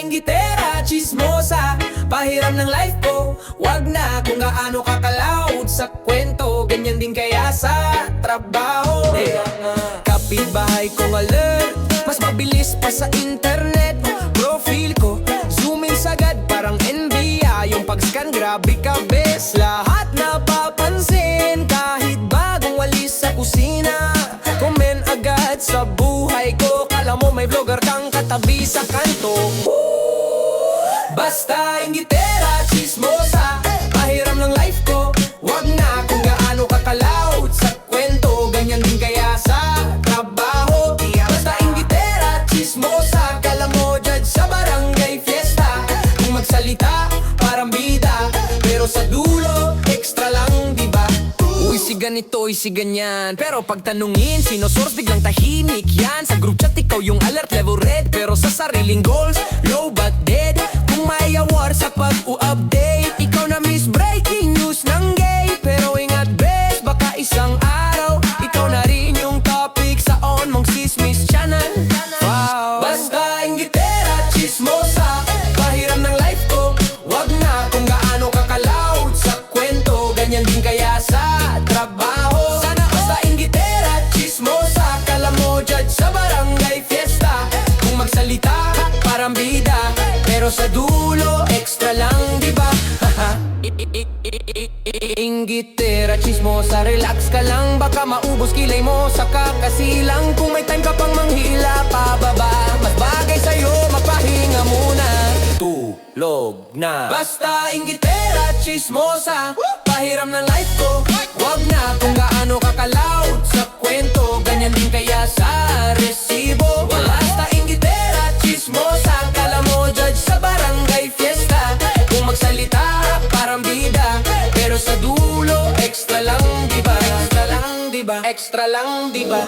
inggitera, chismosa, pahiram ng life ko. Wag na kung gaano kakalaod sa kwento, ganyan din kaya sa trabaho. Kapitbahay kong alert, mas mabilis pa sa internet. Profile ko, zoom in sagad parang NBI. Yung pag-scan, grabe ka bes, lahat napapansin. Kahit bagong walis sa kusina, comment agad sa buhay ko. Kala mo may vlogger kang katabi sa kanto. Basta inggitera, chismosa, pahiram ng life ko. Wag na kung gaano kakalaod sa kwento, ganyan din kaya sa trabaho. Basta inggitera, chismosa, kala mo judge sa barangay fiesta. Kung magsalita, parang bida, pero sa dulo, extra lang, diba? Uy, si ganito, uy, si ganyan, pero pag tanungin, sino source, biglang tahimik yan. Sa group chat, ikaw yung alert level red, pero sa sariling goals, low but dead. Kung may award sa pag-u-update, ikaw na miss breaking news ng gay. Pero ingat bes, baka isang araw ikaw na rin yung topic sa on mong sismis channel. Wow. Basta inggitera, chismosa, pahiram ng life ko. Wag na kung gaano kakalaod sa kwento, ganyan din kaya sa trabaho. Sana basta inggitera, chismosa, kala mo judge sa barangay fiesta. Kung magsalita, parang bida, pero sa dulo, extra lang, diba? Inggitera, chismosa, relax ka lang, baka maubos kilay mo sa kakasilang. Kung may time ka pang manghila pababa, mas bagay sa'yo magpahinga muna. Tulog na. Basta inggitera, chismosa, pahiram ng life ko. Wag na kung gaano kakalaod sa kwento, ganyan din kaya sa resibo. Basta inggitera, chismosa, kala mo judge sa barangay fiesta. Kung magsalita, parang bida, pero sa dulo, extra lang, diba? Extra lang, diba? Extra lang, diba?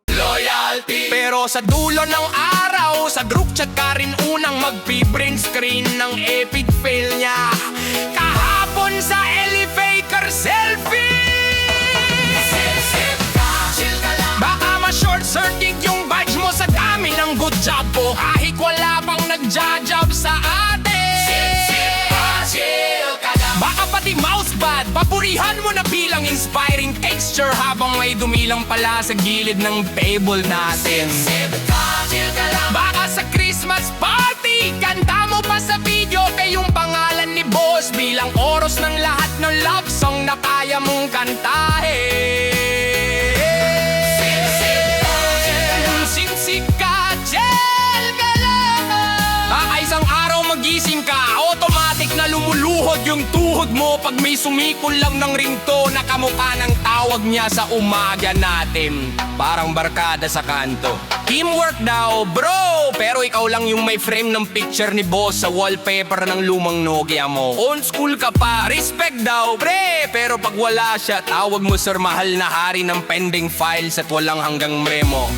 Loyalty. Pero sa dulo ng araw, sa group chat ka rin unang magpi-print screen ng epic fail niya. Kahapon sa elevator selfie. Baka ma-short circuit yung badge mo sa dami ng good job po, kahit wala pang nagja-job sa atin. Baka pati mousepad, papurihan mo na bilang inspiring texture, habang may dumilang pala sa gilid ng table natin. Baka sa Christmas party, kanta mo pa sa video kay yung pangalan ni boss, bilang oros ng lahat ng love song na kaya mong kantahin. Sinsik ka, gel ka lang. Baka isang araw magising ka, automatic na lumuluhod yung tuhod mo pag may sumikol lang ng ringtone na kamukha ng tawag niya sa umaga natin. Parang barkada sa kanto. Teamwork daw, bro! Pero ikaw lang yung may frame ng picture ni boss sa wallpaper ng lumang Nokia mo. Old school ka pa, respect daw, pre! Pero pag wala siya, tawag mo sir mahal na hari ng pending files at walang hanggang memo.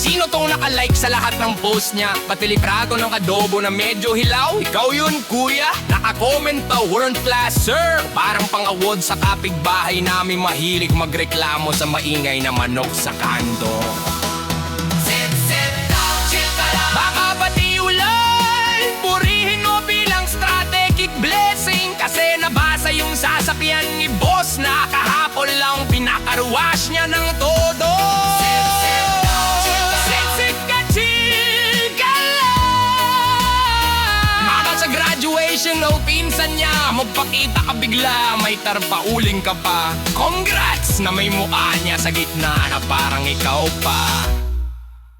Sino tong nakalike sa lahat ng post niya? Pati litrato ng adobo na medyo hilaw? Ikaw yun, kuya? Naka-comment pa, world class, sir! Parang pang-award sa kapitbahay namin mahilig magreklamo sa maingay na manok sa kanto. Baka pati ulan, purihin mo bilang strategic blessing, kasi nabasa yung sasakyan ni boss na kahapon lang pinakaruwash niya ng todo. No, pinsan niya, magpakita ka bigla, may tarpauling ka pa. Congrats na may mukha niya sa gitna na parang ikaw pa.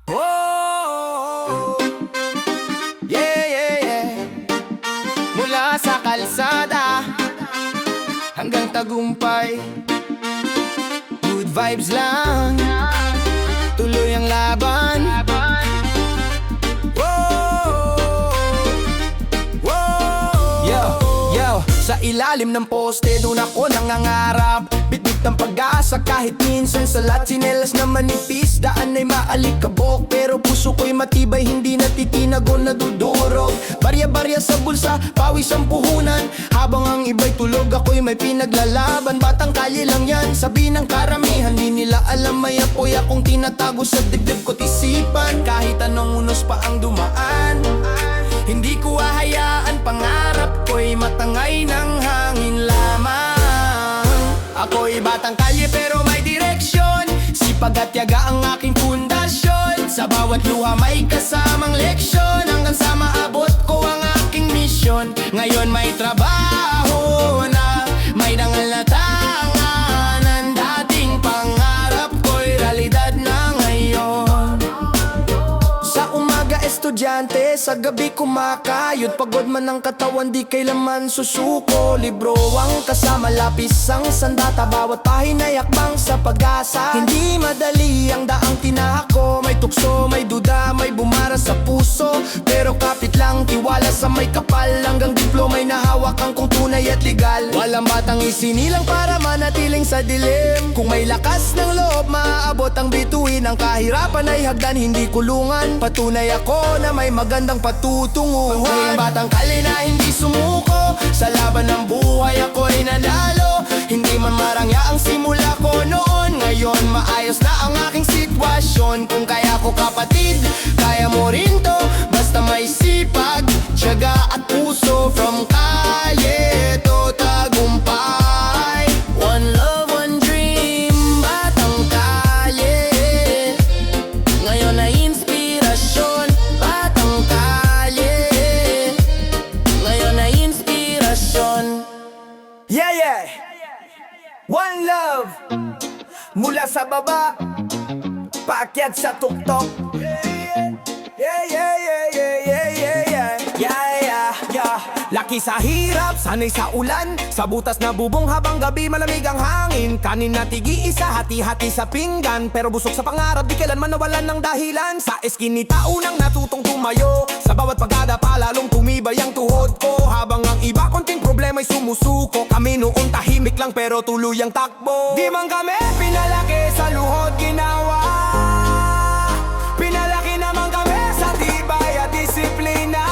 Oh, yeah, yeah, yeah. Mula sa kalsada hanggang tagumpay, good vibes lang, tuloy ang laban. Sa ilalim ng poste, doon ako nangangarap. Bitbit ng pag-asa kahit minsan sa latsinelas na manipis. Daan ay maalikabok, pero puso ko'y matibay, hindi natitinag o nadudurog. Barya-barya sa bulsa, pawis ang puhunan. Habang ang iba'y tulog, ako'y may pinaglalaban. Batang kalye lang yan, sabi ng karamihan. Di nila alam may apoy akong tinatago sa dibdib ko't isipan. Kahit anong unos pa ang dumaan, sipag at yaga ang aking pundasyon. Sa bawat luha may kasamang leksyon, hanggang sa maabot ko ang aking misyon. Ngayon may trabaho na, may dangal na tanganan. Dating pangarap ko'y realidad na ngayon. Sa umaga estudyante, sa gabi kumakayod. Pagod man ang katawan, di kailanman susuko. Libro ang kasama, lapis ang sandata. Bawat pahina yakbang sa pag-asa. Hindi madali ang daang tinahako. May tukso, may duda, may bumara sa puso. Pero kapit lang, tiwala sa may kapal. Hanggang diploma'y nahawak ang kung tunay at legal. Walang batang isinilang para manatiling sa dilim. Kung may lakas ng loob, maaabot ang bituin. Ang kahirapan ay hagdan, hindi kulungan. Patunay ako na may magandang patutunguhan. Ngayong batang kali na hindi sumuko. Sa laban ng buhay ako'y nanalo. Hindi man marangya ang simula ko noon. Ngayon maayos na ang aking sitwasyon. Kung kaya ko kapatid, kaya mo rin to. Basta may sipag, tiyaga at puso. From kalye to tagumpay. One love, one dream, batang kalye. Ngayon ay inspirasyon, batang kalye. Ngayon ay inspirasyon. Yeah, yeah. One love. Mula sa baba, paakyat sa tuktok. Yeah, yeah, yeah, yeah, yeah, yeah, yeah. Yeah, yeah, yeah. Laki sa hirap, sanay sa ulan. Sa butas na bubong habang gabi malamig ang hangin. Kanin na tigi-isa, hati-hati sa pinggan. Pero busog sa pangarap, di kailanman nawalan ng dahilan. Sa eskinita unang natutong tumayo. Sa bawat pagdadapa lalong tumibay ang tuhod ko. Habang ang iba konting problema'y sumusuko. Kami noon tahimik lang pero tuluyang takbo. Di man kami pinalaki sa luhod ginawa. Pinalaki naman kami sa tibay at disiplina.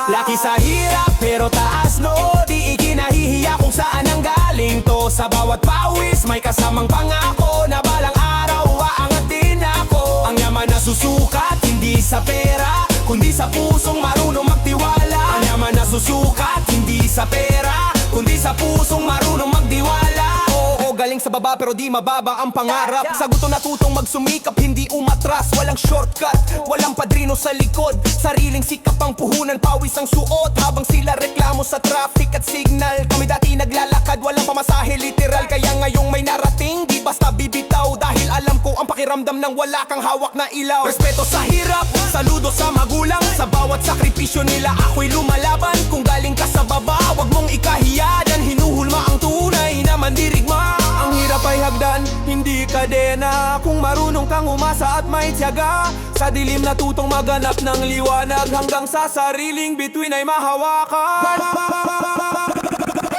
Laki sa hirap pero taas no. Di ikinahihiya kung saan ang galing to. Sa bawat pawis may kasamang pangako na balang araw aangat din ako. Ang yaman na susukat hindi sa pera, kundi sa pusong marunong magtiwala. Ang yaman na susukat hindi sa pera, kundi sa pusong marunong magdiwala. Oo, galing sa baba pero di mababa ang pangarap. Sa gusto natutong magsumikap, hindi umatras. Walang shortcut, walang padrino sa likod. Sariling sikap ang puhunan, pawis ang suot. Habang sila reklamo sa traffic at signal. Kami dati naglalakad, walang pamasahe literal. Kaya ngayong may narating, di basta bibitaw. Dahil alam ko ang pakiramdam ng wala kang hawak na ilaw. Respeto sa hirap, saludo sa magulang. Sa bawat sakripisyo nila ako'y lumalaban. Kung galing ka sa baba, wag mong ikahiya. Dan hinuhulma ang tunay na mandirigma. Ang hirap ay hagdan, hindi kadena. Kung marunong kang umasa at may tiyaga. Sa dilim natutong maganap ng liwanag. Hanggang sa sariling bituin ay mahawakan.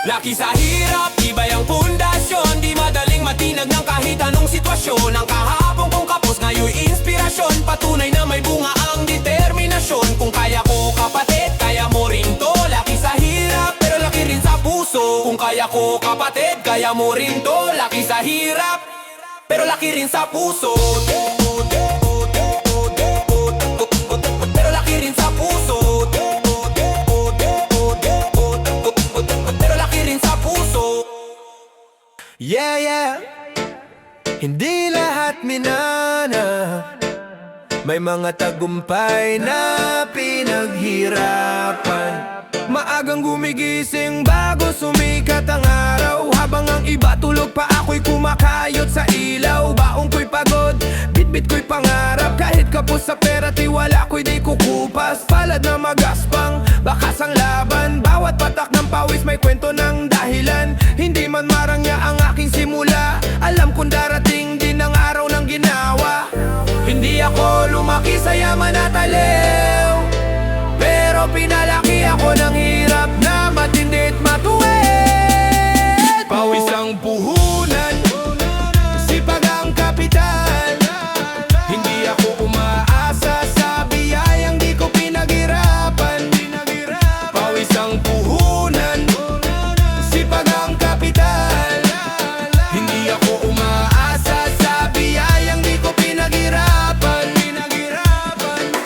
Laki sa hirap, iba'y ang pundasyon. Di madaling matinag ng kahit anong sitwasyon. Ang kahapon kong kapos, ngayon inspirasyon. Patunay na may bunga ang determinasyon. Kung kaya ko kapatid, kaya mo rin to. Laki sa hirap, pero laki rin sa puso. Kung kaya ko kapatid, kaya mo rin to. Laki sa hirap, pero laki rin sa puso. Pero laki rin sa puso. Pero laki rin sa puso. Yeah, yeah. Hindi lahat minana. May mga tagumpay na pinaghirapan. Maagang gumigising bago sumikat ang araw. Habang ang iba tulog pa, ako'y kumakayot sa ilaw. Baong ko'y pagod, bitbit ko'y pangarap. Kahit kapos sa pera, tiwala ko'y di kukupas. Palad na magaspang, bakas ang laban. Bawat patak ng pawis may kwento ng dahilan. Hindi man marangya ang aking simula. Alam kong darating din ang araw ng ginawa. Hindi ako lumaki sa yaman at aliw, pero pinalaki ako ng hirap na matindi at matuwid. Pawis ang puhunan, sipag ang kapital. Hindi ako umaasa sa biyayang di ko pinaghirapan. Pawis ang puhunan, sipag ang kapital. Hindi ako umaasa sa biyayang di ko pinaghirapan.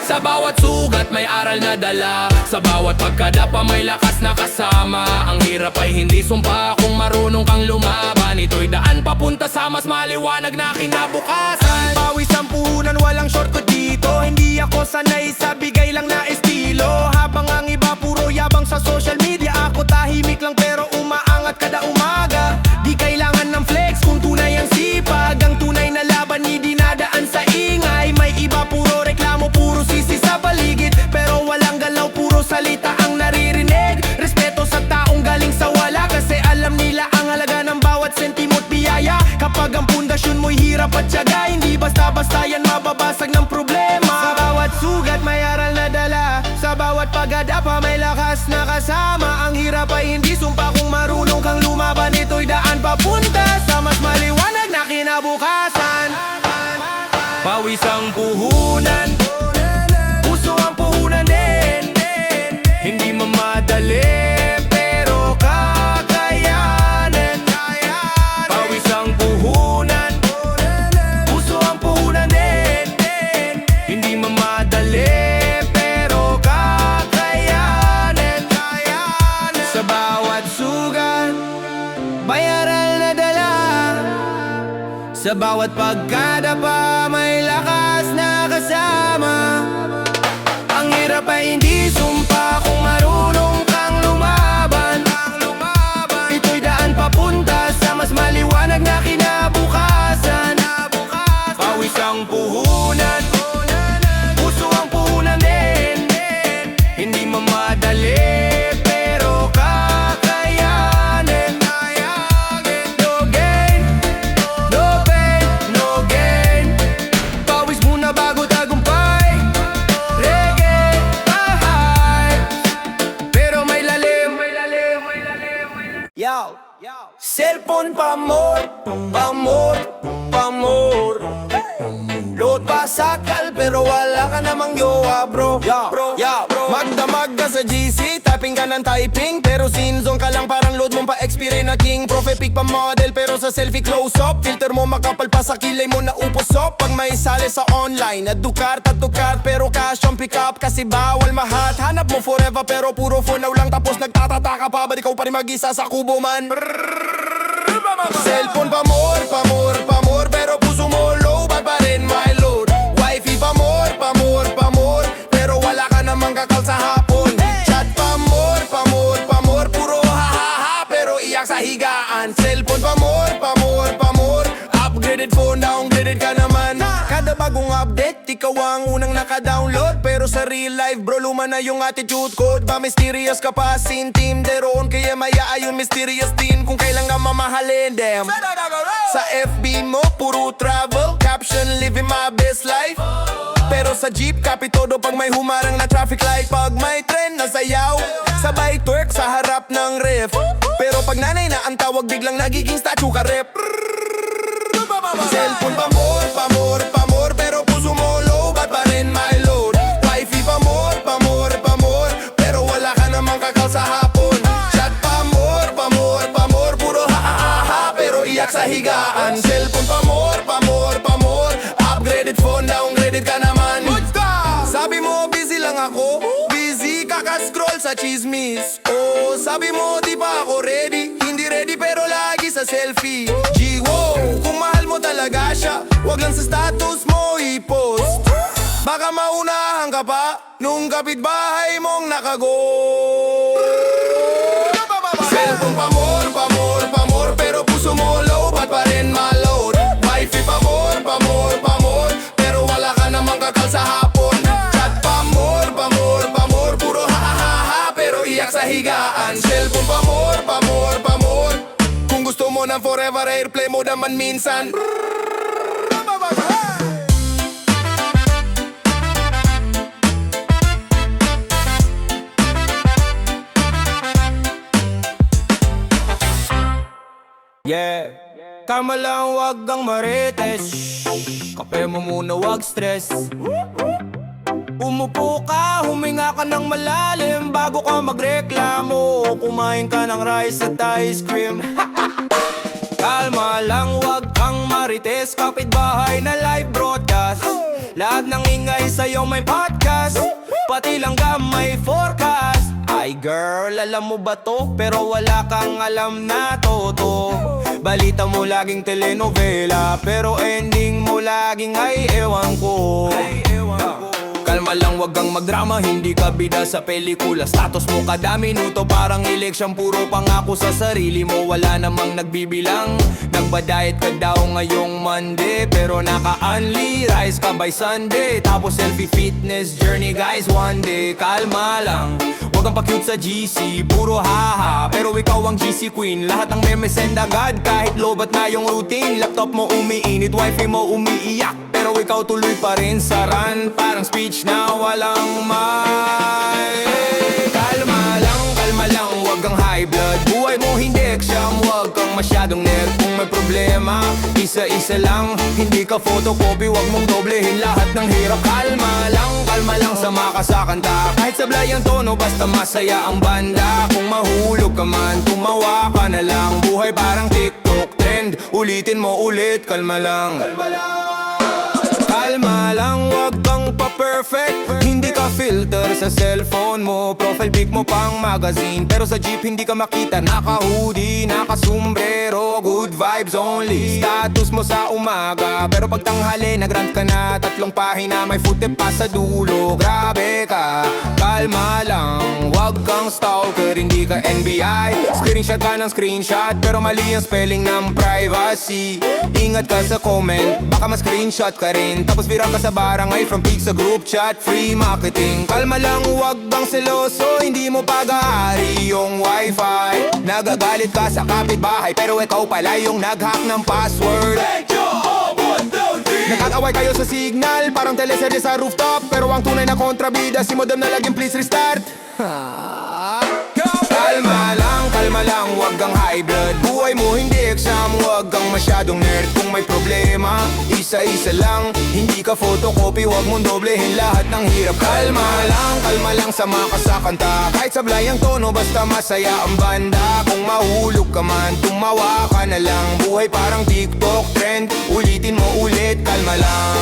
Sa bawat sugat may aral na dala, sa bawat pagkadapa may lakas na kasama. Ang hirap ay hindi sumpa kung marunong kang lumaban. Ito'y daan papunta sa mas maliwanag na kinabukasan. Pawis ang puhunan, walang shortcut dito. Hindi ako sanay sa bigay lang na estilo. Habang ang iba puro yabang sa social media, ako tahimik lang pero umaangat kada umaga. Di kailangan ng flex kung tunay ang sipag. Ang tunay na laban hindi dinadaan sa ingay. May iba puro reklamo, puro sisi sa paligid, pero walang galaw, puro salita ang naririnig. Respeto sa taong galing sa wala, kasi alam nila ang halaga ng bawat sentimo't biyaya. Kapag ang pundasyon mo'y hirap at tiyaga, hindi basta-basta yan mababasag ng problema. Sa bawat sugat may aral na dala, sa bawat pagdapa may lakas na kasama. Ang hirap ay hindi sumpa kung marunong kang lumaban. Ito'y daan papunta sa mas maliwanag na kinabukasan. Pawis ang puhunan, puso ang puhunan din. Hindi mamadali pero kakayanin. Pawis ang puhunan, puso ang puhunan din. Hindi mamadali pero kakayanin. Sa bawat sugat may aral na dala, sa bawat pagkadapa may lakas na kasama. Ang hirap ay hindi sumpa kung marunong kang lumaban. Ito'y daan papunta sa mas maliwanag na kinabukasan. Pawis ang puhunan, puso ang puhunan din. Hindi mamadali pero kakayanin. No gain, no pain, no gain. Pawis muna bago tagumpay. Reggae, bahay, pero may lalim. Yo, cellphone pamor, pamor, pamor. Load pa sakal pero wala ka namang jowa bro. Bro, magdamag ka sa GC, typing ka ng typing, pero sinzone ka lang parang load mong pa-expire na king. Profe pic pa model pero sa selfie close up, filter mo makapal pa sa kilay mo na upos-up. Pag may sali sa online, adukar, tatukar, pero cash on pick up kasi bawal mahat. Hanap mo forever pero puro for now lang, tapos nagtatataka pa ba ikaw pa rin mag-isa sa kubo man. Cellphone pamor, pamor, pamor, pero puso mo low, bad pa rin my load. Wifey pamor, pamor, pamor, pero wala ka namang kakal sa hapon. Chat pamor, pamor, pamor, puro ha-ha-ha, pero iyak sa higaan. Cellphone pamor, pamor, pamor, upgraded phone, downgraded ka naman. Kada bagong update, ikaw ang unang naka-download, pero sa real life bro, luma na yung attitude code. Ba mysterious ka pa, sin team deron, kaya maya yung mysterious din kung kailan ka mamahalin them. Sa FB mo, puro travel, caption living my best life, pero sa jeep, copy todo pag may humarang na traffic light. Pag may trend na sayaw, sabay twerk sa harap ng ref, pero pag nanay na ang tawag, biglang nagiging statue ka rep. Cellphone pamor, pamor, pamor, pero puso mo low, bad pa rin my load. Wifey pamor, pamor, pamor, pero wala ka namang kakal sa hapon. Chat pamor, pamor, pamor, puro ha-ha-ha, pero iyak sa higaan. Cellphone pamor, pamor, pamor, upgraded phone, downgraded ka naman. Sabi mo busy lang ako, busy kakascroll sa chismis. Oh, sabi mo di pa ako ready, hindi ready pero lagi sa selfie. G-wow, kung mahal mo talaga siya, wag lang sa status mo i-post. Baka maunahan ka pa nung kapitbahay mong nakago. Cellphone pamor, pamor, pamor, pero puso mo low, bad pa rin ma-load. Wifey pamor, pamor, pamor, pero wala ka namang kakal sa hapon. Chat pamor, pamor, pamor, puro ha-ha-ha, pero iyak sa higaan. Cellphone pamor, pamor, pamor, kung gusto mo ng forever airplay mo naman minsan. Yeah, tama lang wag kang marites, kape mo muna wag stress. Umupo ka, huminga ka ng malalim bago ka magreklamo. Kumain ka ng rice at ice cream. Kalma lang, wag kang marites, kapitbahay na live broadcast. Lahat ng ingay sa'yo may podcast, pati langgam may forecast. Ay girl, alam mo ba to? Pero wala kang alam na toto. Balita mo laging telenovela, pero ending mo laging ay ewan ko. Kalma lang, wag kang magdrama, hindi ka bida sa pelikula. Status mo kada minuto, parang eleksyon, puro pangako sa sarili mo. Wala namang nagbibilang, nagbadayet ka daw ngayong Monday, pero naka-only rice ka by Sunday. Tapos selfie fitness journey guys, one day. Kalma lang, wag kang pa-cute sa GC, puro haha, pero ikaw ang GC queen. Lahat ng memes send agad, kahit lobat na yung routine. Laptop mo umiinit, wifi mo umiiyak, pero ikaw tuloy pa rin sa run. Parang speech na walang may. Kalma lang, wag kang high blood. Buhay mo hindi exam, wag kang masyadong nerd. Kung may problema, isa-isa lang. Hindi ka photocopy, wag mong doblehin lahat ng hirap. Kalma lang, sama ka sa kanta. Kahit sablay ang tono, basta masaya ang banda. Kung mahulog ka man, tumawa ka na lang. Buhay parang TikTok trend, ulitin mo ulit. Kalma lang, wag kang pa-perfect. Hindi ka filter sa cellphone mo. Profile pic mo pang magazine, pero sa jeep hindi ka makita. Naka-hoodie, naka-sombrero, good vibes only. Status mo sa umaga, pero pag tanghali nagrant ka na. 3 pahina, may footstep pa sa dulo. Grabe ka, kalma lang. Wag kang stalker, hindi ka NBI. Screenshot ka ng screenshot, pero mali ang spelling ng privacy. Ingat ka sa comment, baka ma-screenshot ka rin. Tapos viral ka sa barangay, from peak sa group chat. Free marketing, kalma lang, wag bang seloso. Hindi mo pag-aari yung wifi. Nagagalit ka sa kapitbahay, pero ikaw pala yung nag-hack ng password. Nag-away kayo sa signal, parang teleserye sa rooftop. Pero ang tunay na kontrabida, si modem na laging please restart. Kalma lang, wag kang high blood. Buhay mo hindi exam, wag kang masyadong nerd. Kung may problema, isa-isa lang. Hindi ka photocopy, wag mong doblehin lahat ng hirap. Kalma lang, sama ka sa kanta. Kahit sablay ang tono, basta masaya ang banda. Kung mahulog ka man, tumawa ka na lang. Buhay parang TikTok trend, ulitin mo ulit. Kalma lang,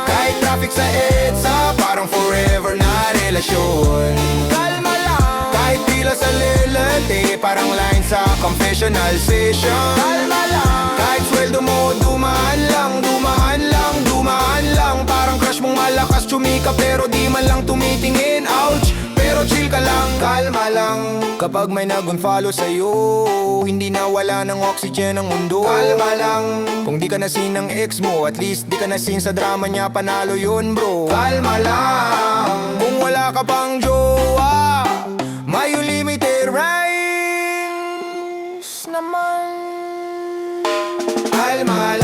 kahit traffic sa EDSA, parang forever na relasyon. Kalma lang, kahit pila sa lelete, parang line sa confessional session. Kalma lang, kahit sweldo mo dumaan lang. Parang crush mong malakas chumika, pero di man lang tumitingin. Ouch, pero chill ka lang. Kalma lang, kapag may nag-unfollow sa'yo, hindi na wala ng oxygen ang mundo. Kalma lang, kung di ka nasin ng ex mo, at least di ka nasin sa drama niya, panalo yun bro. Kalma lang, kung wala ka pang jowa, may unlimited rhymes naman. Kalma